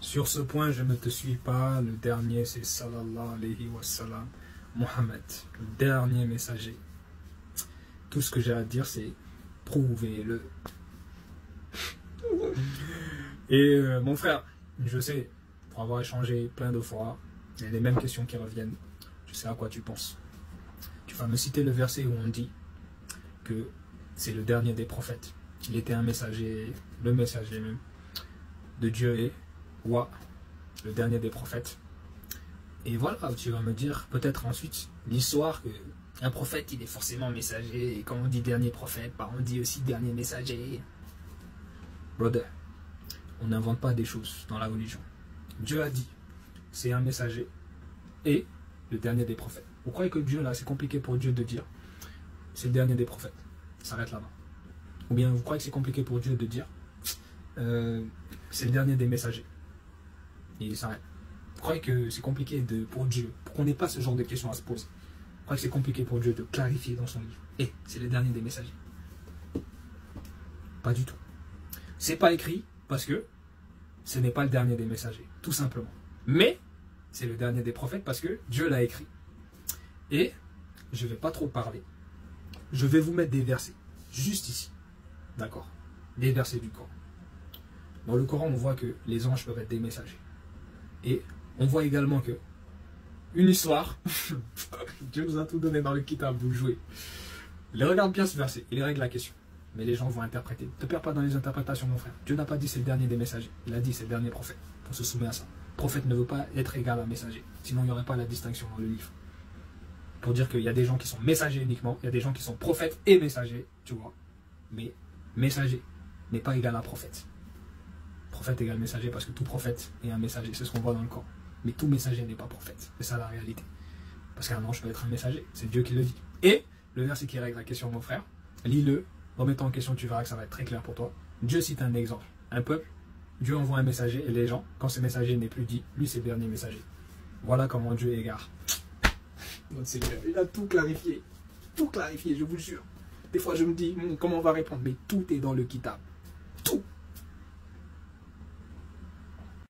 Sur ce point, je ne te suis pas. Le dernier, c'est sallallahu alayhi wa sallam, Mohammed, le dernier messager. Tout ce que j'ai à dire, c'est prouvez-le. Et mon frère, je sais, pour avoir échangé plein de fois, il y a les mêmes questions qui reviennent. Je sais à quoi tu penses. Tu vas me citer le verset où on dit que c'est le dernier des prophètes. Il était un messager, le messager même, de Dieu et Wa, le dernier des prophètes. Et voilà, tu vas me dire peut-être ensuite l'histoire que un prophète, il est forcément messager. Et quand on dit dernier prophète, bah, on dit aussi dernier messager. Brother, on n'invente pas des choses dans la religion. Dieu a dit, c'est un messager et le dernier des prophètes. Vous croyez que Dieu, là, c'est compliqué pour Dieu de dire, c'est le dernier des prophètes, ça s'arrête là-bas. Ou bien vous croyez que c'est compliqué pour Dieu de dire, c'est le dernier des messagers. Et il s'arrête. Vous croyez que c'est compliqué pour Dieu, pour qu'on n'ait pas ce genre de questions à se poser. Vous croyez que c'est compliqué pour Dieu de clarifier dans son livre, et c'est le dernier des messagers. Pas du tout. C'est pas écrit parce que ce n'est pas le dernier des messagers, tout simplement. Mais c'est le dernier des prophètes parce que Dieu l'a écrit. Et je ne vais pas trop parler. Je vais vous mettre des versets, juste ici. D'accord? Des versets du Coran. Dans le Coran, on voit que les anges peuvent être des messagers. Et on voit également que une histoire, Dieu nous a tout donné dans le kitab, vous jouez. Regarde bien ce verset, il règle la question. Mais les gens vont interpréter. Ne te perds pas dans les interprétations, mon frère. Dieu n'a pas dit c'est le dernier des messagers. Il a dit c'est le dernier prophète. On se soumet à ça. Prophète ne veut pas être égal à messager. Sinon, il n'y aurait pas la distinction dans le livre. Pour dire qu'il y a des gens qui sont messagers uniquement, il y a des gens qui sont prophètes et messagers, tu vois. Mais messager n'est pas égal à prophète. Prophète égale messager parce que tout prophète est un messager. C'est ce qu'on voit dans le Coran. Mais tout messager n'est pas prophète. C'est ça la réalité. Parce qu'un ange peut être un messager. C'est Dieu qui le dit. Et le verset qui règle la question, mon frère, lis-le. Remettant en question, tu verras que ça va être très clair pour toi. Dieu cite un exemple. Un peuple, Dieu envoie un messager et les gens, quand ce messager n'est plus dit, lui c'est le dernier messager. Voilà comment Dieu égare. Notre Seigneur, il a tout clarifié. Tout clarifié, je vous le jure. Des fois je me dis, comment on va répondre? Mais tout est dans le kitab.